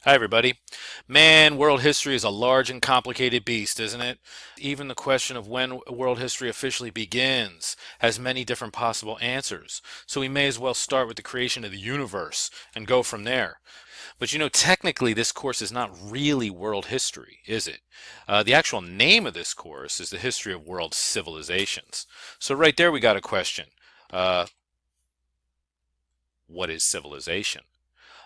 Hi, everybody. Man, world history is a large and complicated beast, isn't it? Even the question of when world history officially begins has many different possible answers. So we may as well start with the creation of the universe and go from there. But technically, this course is not really world history, is it? The actual name of this course is the history of world civilizations. So right there, we got a question. Uh, what is civilization?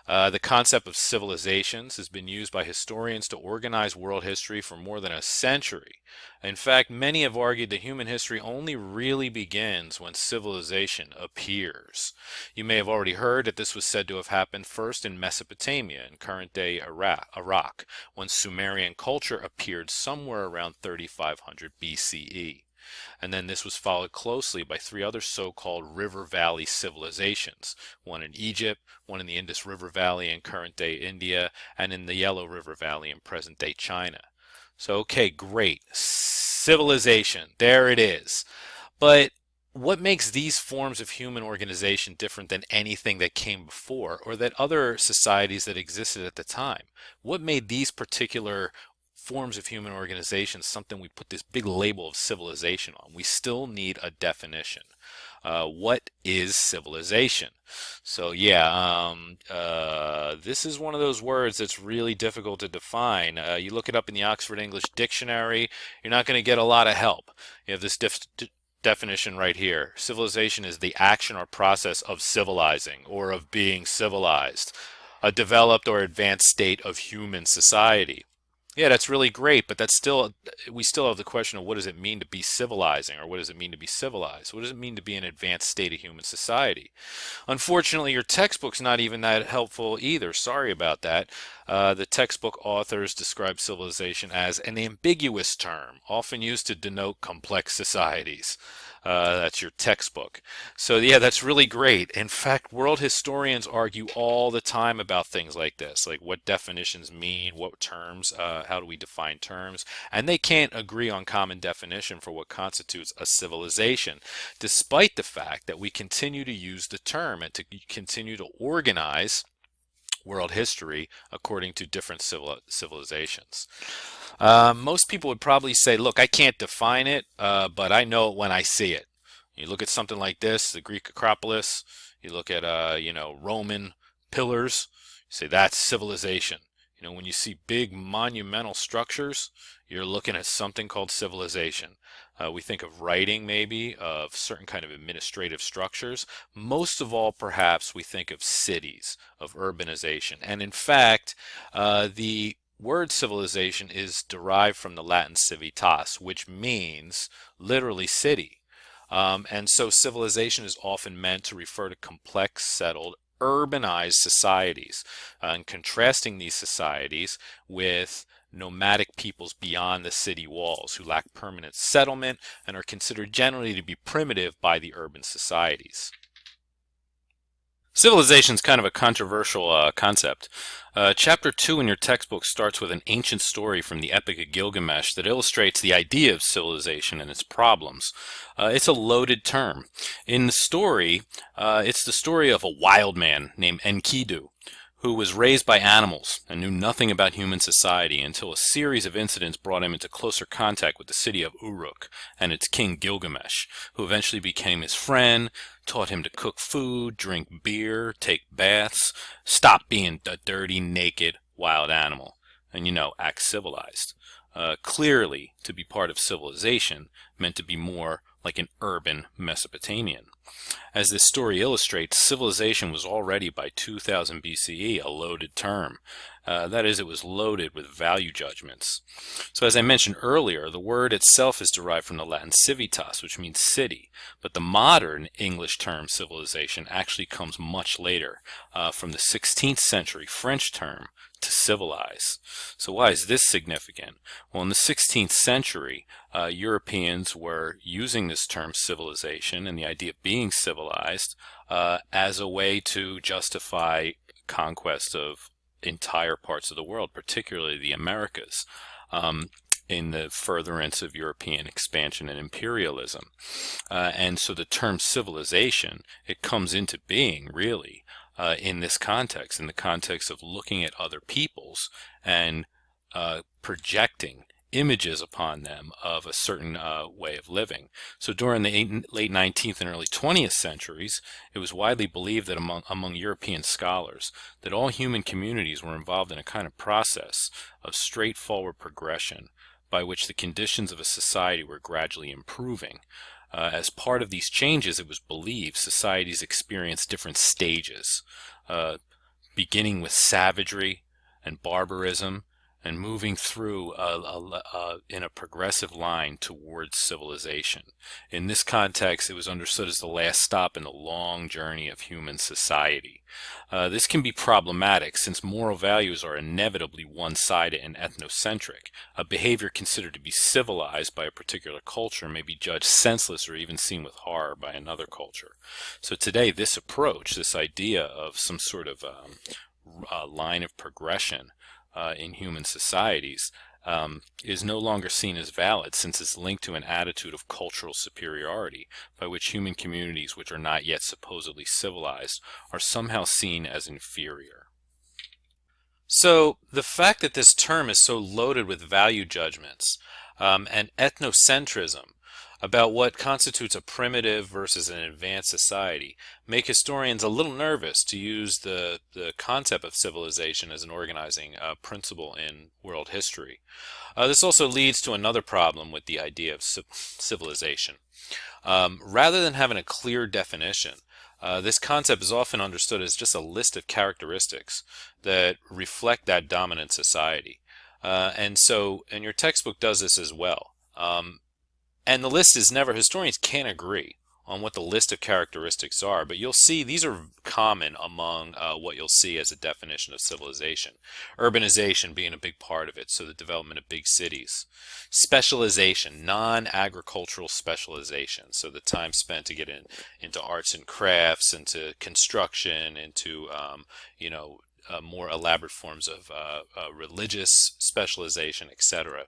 The concept of civilizations has been used by historians to organize world history for more than a century. In fact, many have argued that human history only really begins when civilization appears. You may have already heard that this was said to have happened first in Mesopotamia, in current-day Iraq, when Sumerian culture appeared somewhere around 3500 BCE. And then this was followed closely by three other so-called river valley civilizations, one in Egypt, one in the Indus River Valley in current-day India, and in the Yellow River Valley in present-day China. So, okay, great. Civilization, there it is. But what makes these forms of human organization different than anything that came before, or that other societies that existed at the time? What made these particular forms of human organization something we put this big label of civilization on? We still need a definition. What is civilization? So yeah, this is one of those words that's really difficult to define. You look it up in the Oxford English Dictionary, you're not going to get a lot of help. You have this definition right here. Civilization is the action or process of civilizing or of being civilized, a developed or advanced state of human society. Yeah, that's really great, but we still have the question of what does it mean to be civilizing, or what does it mean to be civilized? What does it mean to be an advanced state of human society? Unfortunately, your textbook's not even that helpful either. Sorry about that. The textbook authors describe civilization as an ambiguous term, often used to denote complex societies. That's your textbook. So yeah, that's really great. In fact, world historians argue all the time about things like this, like what definitions mean, what terms, how do we define terms, and they can't agree on common definition for what constitutes a civilization, despite the fact that we continue to use the term and to continue to organize world history according to different civilizations. Most people would probably say, look, I can't define it, but I know it when I see it. You look at something like this, the Greek Acropolis, you look at, Roman pillars, you say that's civilization. When you see big monumental structures, you're looking at something called civilization. We think of writing, maybe, of certain kind of administrative structures. Most of all, perhaps, we think of cities, of urbanization. And in fact, the word civilization is derived from the Latin civitas, which means literally city. And so civilization is often meant to refer to complex, settled, urbanized societies, and contrasting these societies with nomadic peoples beyond the city walls who lack permanent settlement and are considered generally to be primitive by the urban societies. Civilization is kind of a controversial concept. Chapter 2 in your textbook starts with an ancient story from the Epic of Gilgamesh that illustrates the idea of civilization and its problems. It's a loaded term. In the story, it's the story of a wild man named Enkidu, who was raised by animals and knew nothing about human society until a series of incidents brought him into closer contact with the city of Uruk and its king Gilgamesh, who eventually became his friend, taught him to cook food, drink beer, take baths, stop being a dirty, naked, wild animal, and, act civilized. Clearly, to be part of civilization meant to be more like an urban Mesopotamian. As this story illustrates, civilization was already by 2000 BCE a loaded term. That is, it was loaded with value judgments. So as I mentioned earlier, the word itself is derived from the Latin civitas, which means city, but the modern English term civilization actually comes much later, from the 16th century French term to civilize. So why is this significant? Well, in the 16th century, Europeans were using this term civilization and the idea of being civilized as a way to justify conquest of entire parts of the world, particularly the Americas, in the furtherance of European expansion and imperialism. And so the term civilization, it comes into being really in this context, in the context of looking at other peoples and projecting images upon them of a certain way of living. So during the late 19th and early 20th centuries, it was widely believed that among European scholars that all human communities were involved in a kind of process of straightforward progression by which the conditions of a society were gradually improving. As part of these changes, it was believed societies experienced different stages, beginning with savagery and barbarism, and moving through in a progressive line towards civilization. In this context, it was understood as the last stop in the long journey of human society. This can be problematic since moral values are inevitably one-sided and ethnocentric. A behavior considered to be civilized by a particular culture may be judged senseless or even seen with horror by another culture. So today, this approach, this idea of some sort of line of progression in human societies is no longer seen as valid, since it's linked to an attitude of cultural superiority by which human communities which are not yet supposedly civilized are somehow seen as inferior. So the fact that this term is so loaded with value judgments and ethnocentrism about what constitutes a primitive versus an advanced society make historians a little nervous to use the concept of civilization as an organizing principle in world history. This also leads to another problem with the idea of civilization. Rather than having a clear definition, this concept is often understood as just a list of characteristics that reflect that dominant society. And your textbook does this as well. And the list is never, historians can't agree on what the list of characteristics are, but you'll see these are common among what you'll see as a definition of civilization. Urbanization being a big part of it, so the development of big cities. Specialization, non-agricultural specialization, so the time spent to get into arts and crafts, into construction, into more elaborate forms of religious specialization, etc.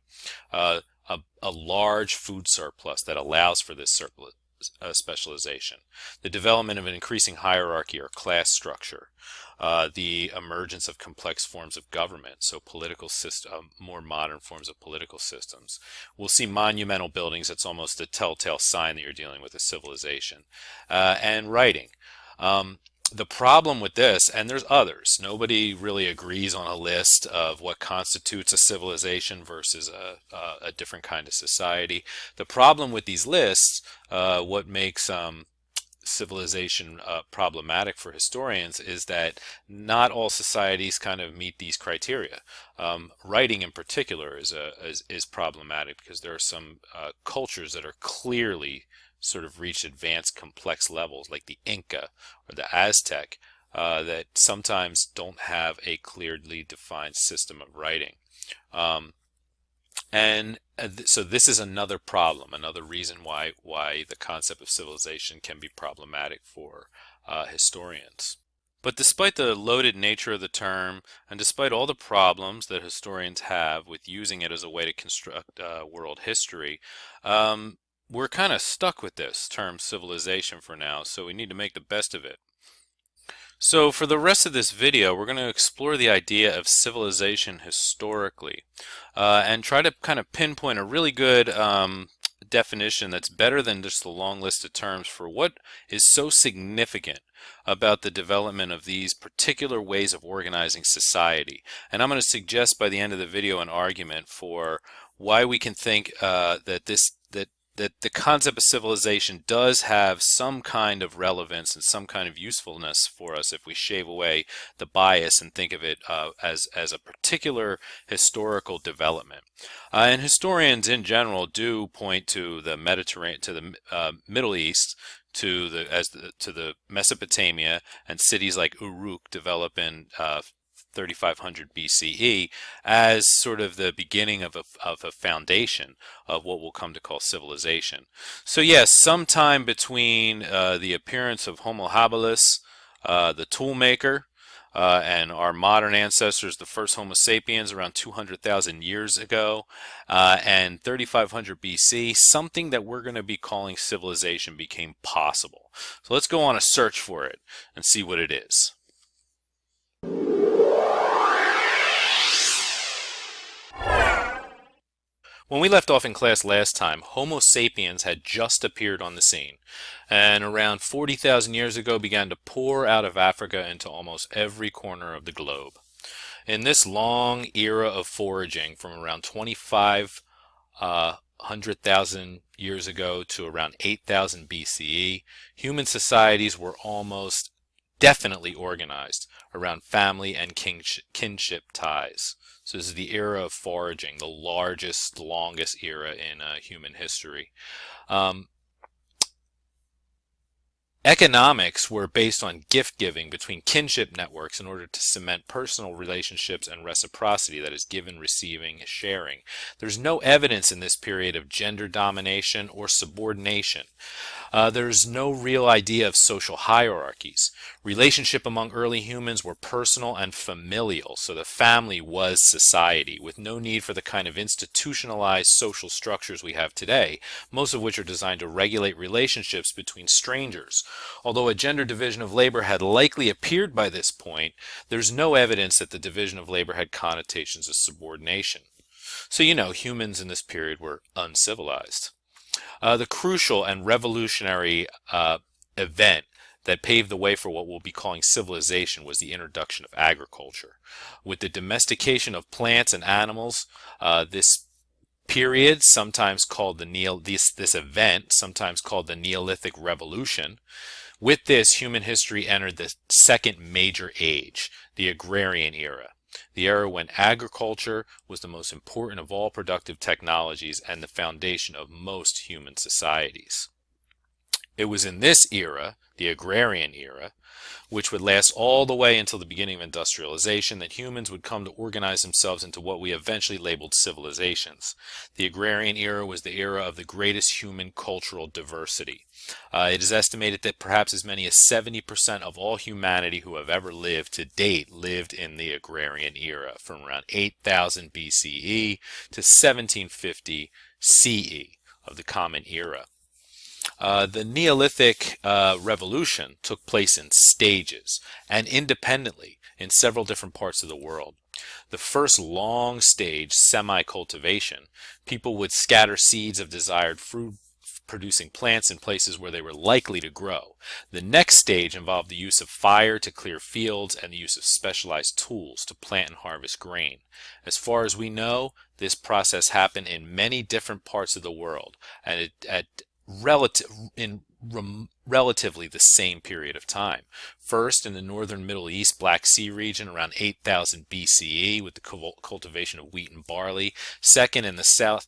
A large food surplus that allows for this specialization. The development of an increasing hierarchy or class structure. The emergence of complex forms of government, so more modern forms of political systems. We'll see monumental buildings. That's almost a telltale sign that you're dealing with a civilization. And writing. The problem with this, and there's others, nobody really agrees on a list of what constitutes a civilization versus a different kind of society. The problem with these lists, what makes civilization problematic for historians, is that not all societies kind of meet these criteria. Writing in particular is problematic because there are some cultures that are clearly sort of reached advanced complex levels, like the Inca or the Aztec, that sometimes don't have a clearly defined system of writing. So this is another problem, another reason why the concept of civilization can be problematic for historians. But despite the loaded nature of the term, and despite all the problems that historians have with using it as a way to construct world history, we're kind of stuck with this term civilization for now, so we need to make the best of it. So for the rest of this video, we're going to explore the idea of civilization historically and try to kind of pinpoint a really good definition that's better than just a long list of terms for what is so significant about the development of these particular ways of organizing society. And I'm going to suggest by the end of the video an argument for why we can think that that the concept of civilization does have some kind of relevance and some kind of usefulness for us if we shave away the bias and think of it as a particular historical development. And historians in general do point to the Mediterranean, to the Middle East, to the Mesopotamia, and cities like Uruk develop in 3500 BCE as sort of the beginning of a foundation of what we'll come to call civilization. So yes, sometime between the appearance of Homo habilis, the toolmaker, and our modern ancestors, the first Homo sapiens around 200,000 years ago, and 3500 BC, something that we're going to be calling civilization became possible. So let's go on a search for it and see what it is. When we left off in class last time, Homo sapiens had just appeared on the scene, and around 40,000 years ago began to pour out of Africa into almost every corner of the globe. In this long era of foraging, from around 2,500,000 years ago to around 8,000 BCE, human societies were almost definitely organized around family and kinship ties. So this is the era of foraging, the largest, longest era in human history. Economics were based on gift-giving between kinship networks in order to cement personal relationships and reciprocity, that is, giving, receiving, sharing. There's no evidence in this period of gender domination or subordination. There's no real idea of social hierarchies. Relationship among early humans were personal and familial, so the family was society, with no need for the kind of institutionalized social structures we have today, most of which are designed to regulate relationships between strangers. Although a gender division of labor had likely appeared by this point, there's no evidence that the division of labor had connotations of subordination. So, humans in this period were uncivilized. The crucial and revolutionary event that paved the way for what we'll be calling civilization was the introduction of agriculture. With the domestication of plants and animals, this period, sometimes called this event, sometimes called the Neolithic Revolution, with this, human history entered the second major age, the agrarian era. The era when agriculture was the most important of all productive technologies and the foundation of most human societies. It was in this era, the agrarian era, which would last all the way until the beginning of industrialization, that humans would come to organize themselves into what we eventually labeled civilizations. The agrarian era was the era of the greatest human cultural diversity. It is estimated that perhaps as many as 70% of all humanity who have ever lived to date lived in the agrarian era, from around 8000 BCE to 1750 CE of the Common Era. The Neolithic Revolution took place in stages and independently in several different parts of the world. The first long stage, semi-cultivation, people would scatter seeds of desired fruit-producing plants in places where they were likely to grow. The next stage involved the use of fire to clear fields and the use of specialized tools to plant and harvest grain. As far as we know, this process happened in many different parts of the world, and relatively the same period of time. First, in the northern Middle East Black Sea region around 8000 BCE with the cultivation of wheat and barley. Second, in South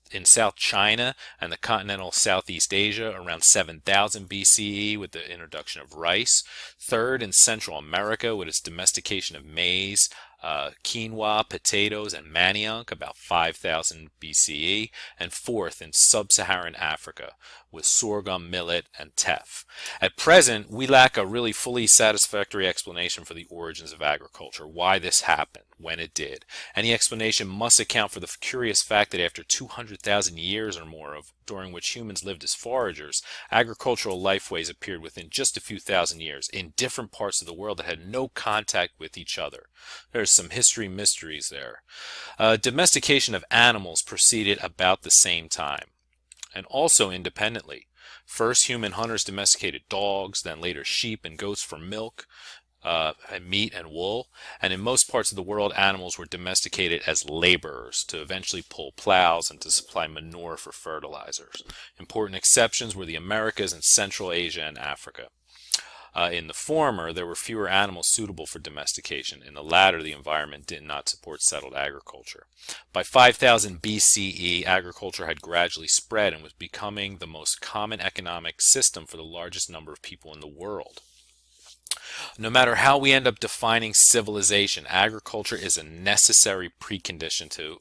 China and the continental Southeast Asia around 7000 BCE with the introduction of rice. Third, in Central America with its domestication of maize, quinoa, potatoes, and manioc about 5000 BCE, and fourth in sub-Saharan Africa with sorghum, millet, and teff. At present, we lack a really fully satisfactory explanation for the origins of agriculture, why this happened, when it did. Any explanation must account for the curious fact that after 200,000 years or more during which humans lived as foragers, agricultural lifeways appeared within just a few thousand years in different parts of the world that had no contact with each other. There's some history mysteries there. Domestication of animals proceeded about the same time, and also independently. First, human hunters domesticated dogs, then later sheep and goats for milk. meat and wool, and in most parts of the world, animals were domesticated as laborers to eventually pull plows and to supply manure for fertilizers. Important exceptions were the Americas and Central Asia and Africa. In the former, there were fewer animals suitable for domestication. In the latter, the environment did not support settled agriculture. By 5000 BCE, agriculture had gradually spread and was becoming the most common economic system for the largest number of people in the world. No matter how we end up defining civilization, agriculture is a necessary precondition to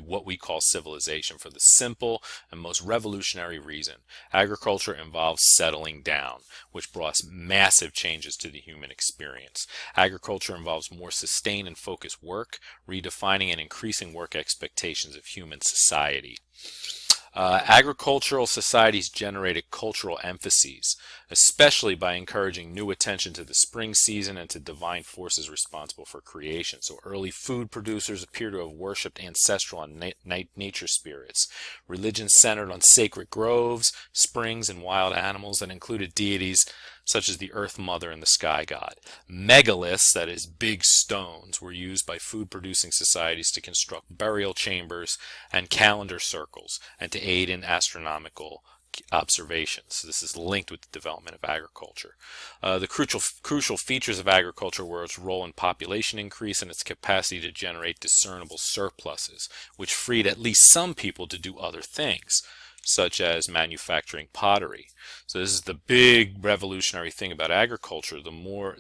what we call civilization for the simple and most revolutionary reason. Agriculture involves settling down, which brought massive changes to the human experience. Agriculture involves more sustained and focused work, redefining and increasing work expectations of human society. Agricultural societies generated cultural emphases, especially by encouraging new attention to the spring season and to divine forces responsible for creation. So early food producers appear to have worshipped ancestral and nature spirits. Religion centered on sacred groves, springs, and wild animals that included deities such as the Earth Mother and the Sky God. Megaliths, that is, big stones, were used by food-producing societies to construct burial chambers and calendar circles and to aid in astronomical observations. So this is linked with the development of agriculture. The crucial features of agriculture were its role in population increase and its capacity to generate discernible surpluses, which freed at least some people to do other things, such as manufacturing pottery. So this is the big revolutionary thing about agriculture. The more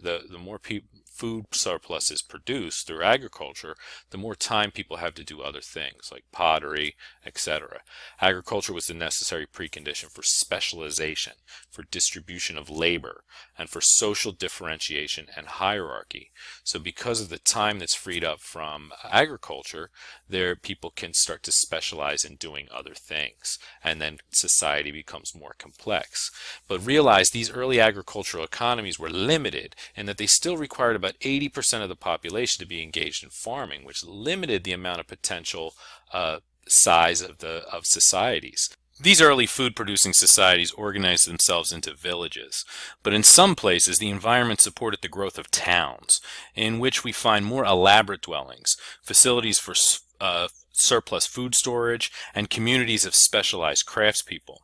food surplus is produced through agriculture, the more time people have to do other things like pottery, etc. Agriculture was the necessary precondition for specialization, for distribution of labor, and for social differentiation and hierarchy. So because of the time that's freed up from agriculture, people can start to specialize in doing other things, and then society becomes more complex. But realize these early agricultural economies were limited in that they still required about 80% of the population to be engaged in farming, which limited the amount of potential size of societies. These early food-producing societies organized themselves into villages, but in some places the environment supported the growth of towns, in which we find more elaborate dwellings, facilities for surplus food storage, and communities of specialized craftspeople.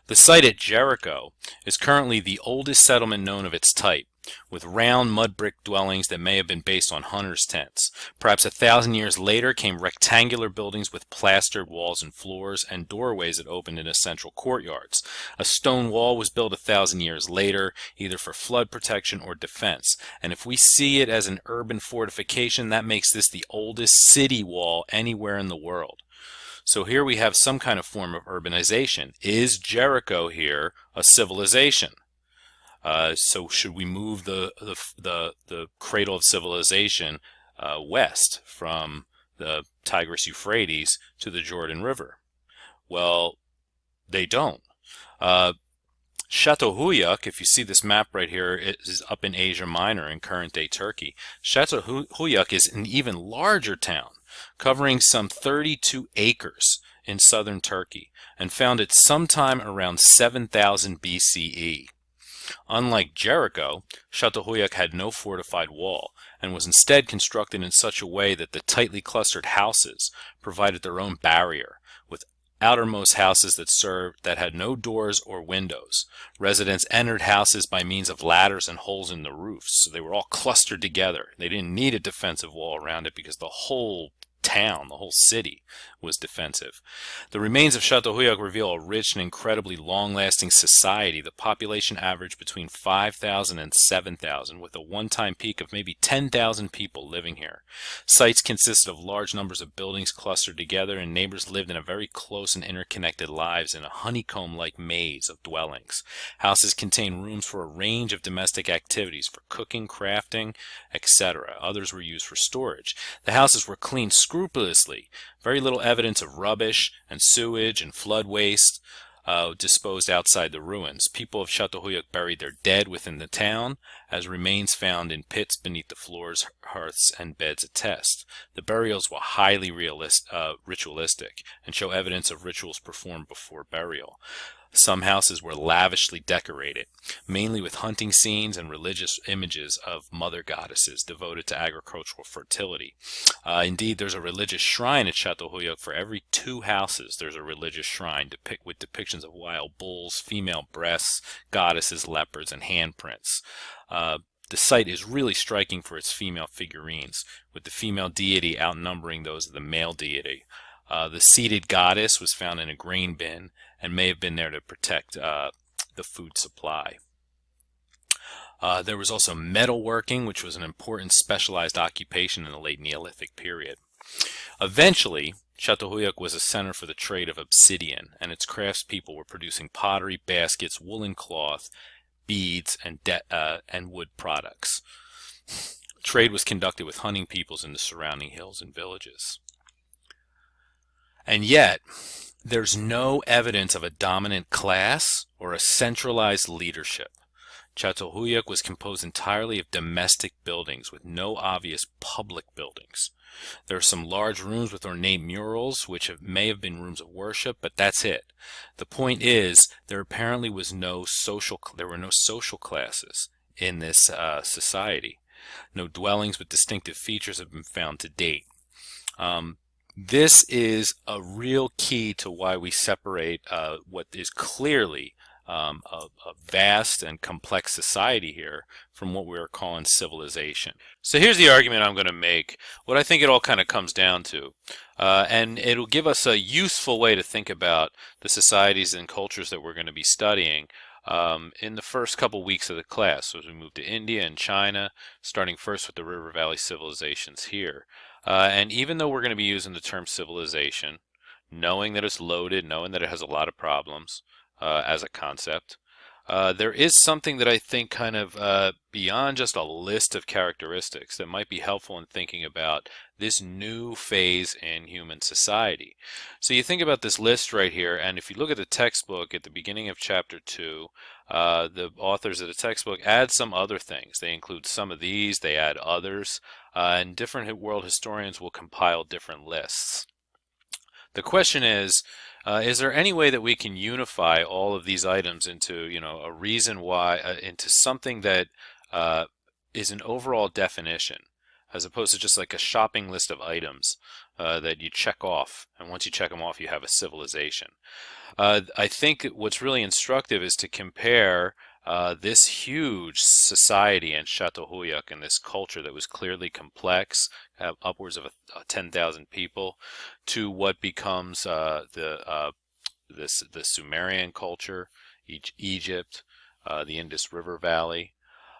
The site at Jericho is currently the oldest settlement known of its type, with round mud brick dwellings that may have been based on hunters' tents. Perhaps 1,000 years later came rectangular buildings with plastered walls and floors and doorways that opened into central courtyards. A stone wall was built 1,000 years later, either for flood protection or defense. And if we see it as an urban fortification, that makes this the oldest city wall anywhere in the world. So here we have some kind of form of urbanization. Is Jericho here a civilization? So should we move the cradle of civilization west from the Tigris-Euphrates to the Jordan River? Well, they don't. Çatalhöyük, if you see this map right here, it is up in Asia Minor in current-day Turkey. Çatalhöyük is an even larger town, covering some 32 acres in southern Turkey, and founded sometime around 7000 BCE. Unlike Jericho, Çatalhöyük had no fortified wall, and was instead constructed in such a way that the tightly clustered houses provided their own barrier, with outermost houses that had no doors or windows. Residents entered houses by means of ladders and holes in the roofs, so they were all clustered together. They didn't need a defensive wall around it because the whole town, the whole city, was defensive. The remains of Çatalhöyük reveal a rich and incredibly long-lasting society. The population averaged between 5,000 and 7,000, with a one-time peak of maybe 10,000 people living here. Sites consisted of large numbers of buildings clustered together, and neighbors lived in a very close and interconnected lives in a honeycomb-like maze of dwellings. Houses contained rooms for a range of domestic activities, for cooking, crafting, etc. Others were used for storage. The houses were cleaned scrupulously. Very little evidence of rubbish and sewage and flood waste disposed outside the ruins. People of Çatalhöyük buried their dead within the town, as remains found in pits beneath the floors, hearths, and beds attest. The burials were highly ritualistic and show evidence of rituals performed before burial. Some houses were lavishly decorated, mainly with hunting scenes and religious images of mother goddesses devoted to agricultural fertility. Indeed, there's a religious shrine at Çatalhöyük. For every 2 houses, there's a religious shrine with depictions of wild bulls, female breasts, goddesses, leopards, and handprints. The site is really striking for its female figurines, with the female deity outnumbering those of the male deity. The seated goddess was found in a grain bin and may have been there to protect the food supply. There was also metalworking, which was an important specialized occupation in the late Neolithic period. Eventually, Çatalhöyük was a center for the trade of obsidian, and its craftspeople were producing pottery, baskets, woolen cloth, beads, and wood products. Trade was conducted with hunting peoples in the surrounding hills and villages. And yet, there's no evidence of a dominant class or a centralized leadership. Çatalhöyük was composed entirely of domestic buildings with no obvious public buildings. There are some large rooms with ornate murals, which may have been rooms of worship, but that's it. The point is, there apparently was no social classes in this society. No dwellings with distinctive features have been found to date. This is a real key to why we separate what is clearly a vast and complex society here from what we're calling civilization. So here's the argument I'm going to make, what I think it all kind of comes down to. And it'll give us a useful way to think about the societies and cultures that we're going to be studying in the first couple weeks of the class. So as we move to India and China, starting first with the River Valley civilizations here. And even though we're going to be using the term civilization, knowing that it's loaded, knowing that it has a lot of problems as a concept, there is something that I think kind of beyond just a list of characteristics that might be helpful in thinking about this new phase in human society. So you think about this list right here, and if you look at the textbook at the beginning of chapter 2, the authors of the textbook add some other things. They include some of these, they add others, and different world historians will compile different lists. The question is there any way that we can unify all of these items into, a reason why, into something that is an overall definition, as opposed to just like a shopping list of items that you check off, and once you check them off, you have a civilization. I think what's really instructive is to compare this huge society in Çatalhöyük and this culture that was clearly complex, upwards of 10,000 people, to what becomes the Sumerian culture, Egypt, the Indus River Valley,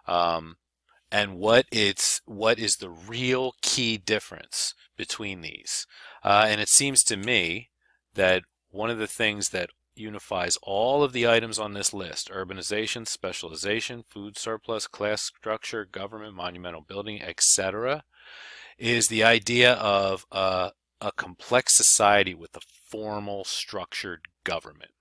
and what is the real key difference between these. And it seems to me that one of the things that unifies all of the items on this list: urbanization, specialization, food surplus, class structure, government, monumental building, etc., is the idea of a complex society with a formal, structured government.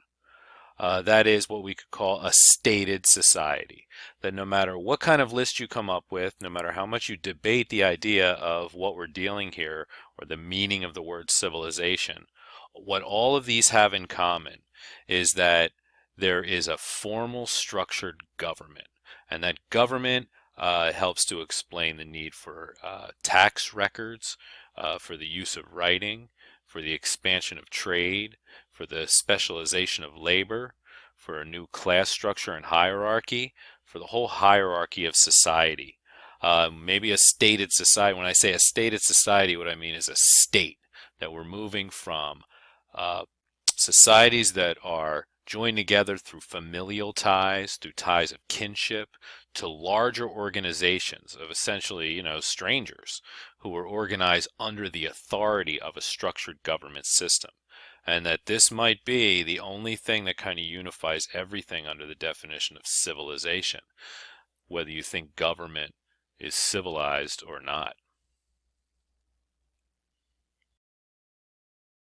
That is what we could call a stated society. That no matter what kind of list you come up with, no matter how much you debate the idea of what we're dealing here, or the meaning of the word civilization, what all of these have in common is that there is a formal, structured government, and that government helps to explain the need for tax records, for the use of writing, for the expansion of trade, for the specialization of labor, for a new class structure and hierarchy, for the whole hierarchy of society. Maybe a stated society. When I say a stated society, what I mean is a state, that we're moving from societies that are joined together through familial ties, through ties of kinship, to larger organizations of essentially, strangers who are organized under the authority of a structured government system. And that this might be the only thing that kind of unifies everything under the definition of civilization, whether you think government is civilized or not.